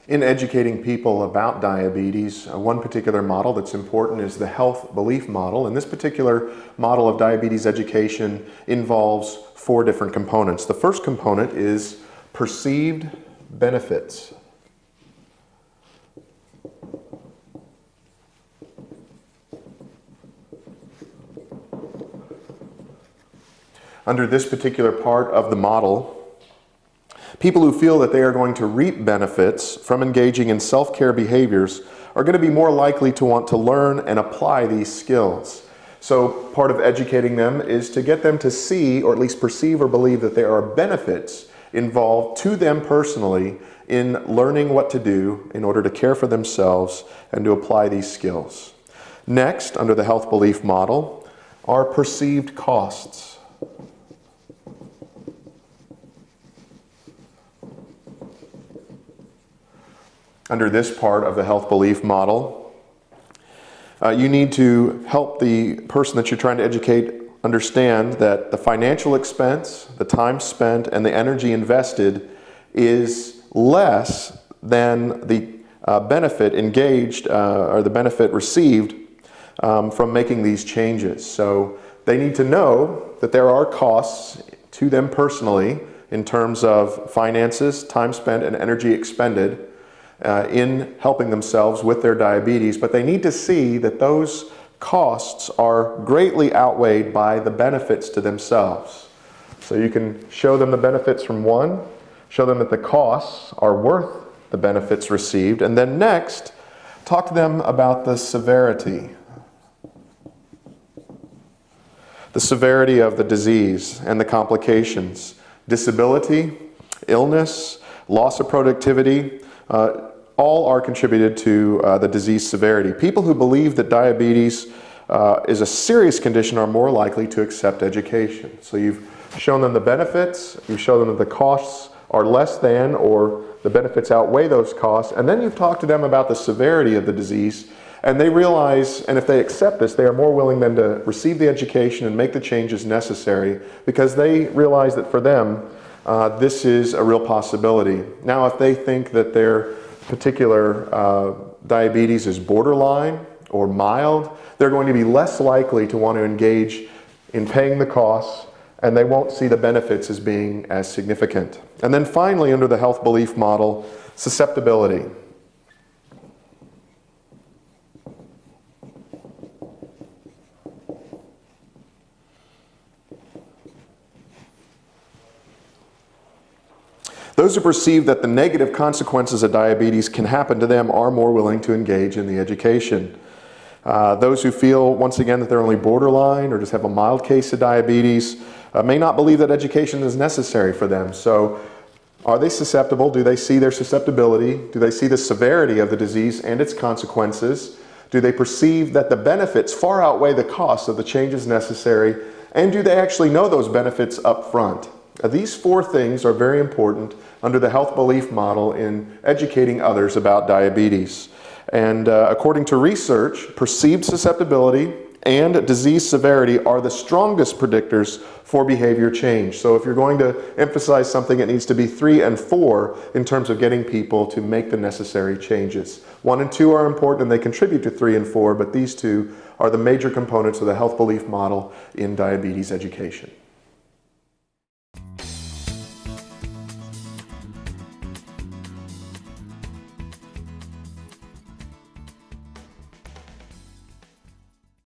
In educating people about diabetes, one particular model that's important is the health belief model. And this particular model of diabetes education involves 4 different components. The first component is perceived benefits. Under this particular part of the model, people who feel that they are going to reap benefits from engaging in self-care behaviors are going to be more likely to want to learn and apply these skills. So part of educating them is to get them to see, or at least perceive or believe, that there are benefits involved to them personally in learning what to do in order to care for themselves and to apply these skills. Next, under the health belief model, are perceived costs. Under this part of the health belief model, you need to help the person that you're trying to educate understand that the financial expense, the time spent, and the energy invested is less than the benefit engaged or the benefit received from making these changes. So they need to know that there are costs to them personally in terms of finances, time spent, and energy expended in helping themselves with their diabetes, but they need to see that those costs are greatly outweighed by the benefits to themselves. So you can show them the benefits from one, show them that the costs are worth the benefits received, and then next, talk to them about the severity. The severity of the disease and the complications. Disability, illness, loss of productivity, all are contributed to the disease severity. People who believe that diabetes is a serious condition are more likely to accept education. So you've shown them the benefits, you've shown them that the costs are less than or the benefits outweigh those costs, and then you've talked to them about the severity of the disease, and they realize, and if they accept this, they are more willing then to receive the education and make the changes necessary because they realize that for them, this is a real possibility. Now, if they think that their particular diabetes is borderline or mild, they're going to be less likely to want to engage in paying the costs, and they won't see the benefits as being as significant. And then finally, under the health belief model, susceptibility. Those who perceive that the negative consequences of diabetes can happen to them are more willing to engage in the education. Those who feel, once again, that they're only borderline or just have a mild case of diabetes may not believe that education is necessary for them. So are they susceptible? Do they see their susceptibility? Do they see the severity of the disease and its consequences? Do they perceive that the benefits far outweigh the costs of the changes necessary? And do they actually know those benefits up front? These 4 things are very important under the health belief model in educating others about diabetes. And according to research, perceived susceptibility and disease severity are the strongest predictors for behavior change. So if you're going to emphasize something, it needs to be 3 and 4 in terms of getting people to make the necessary changes. 1 and 2 are important and they contribute to 3 and 4, but these 2 are the major components of the health belief model in diabetes education.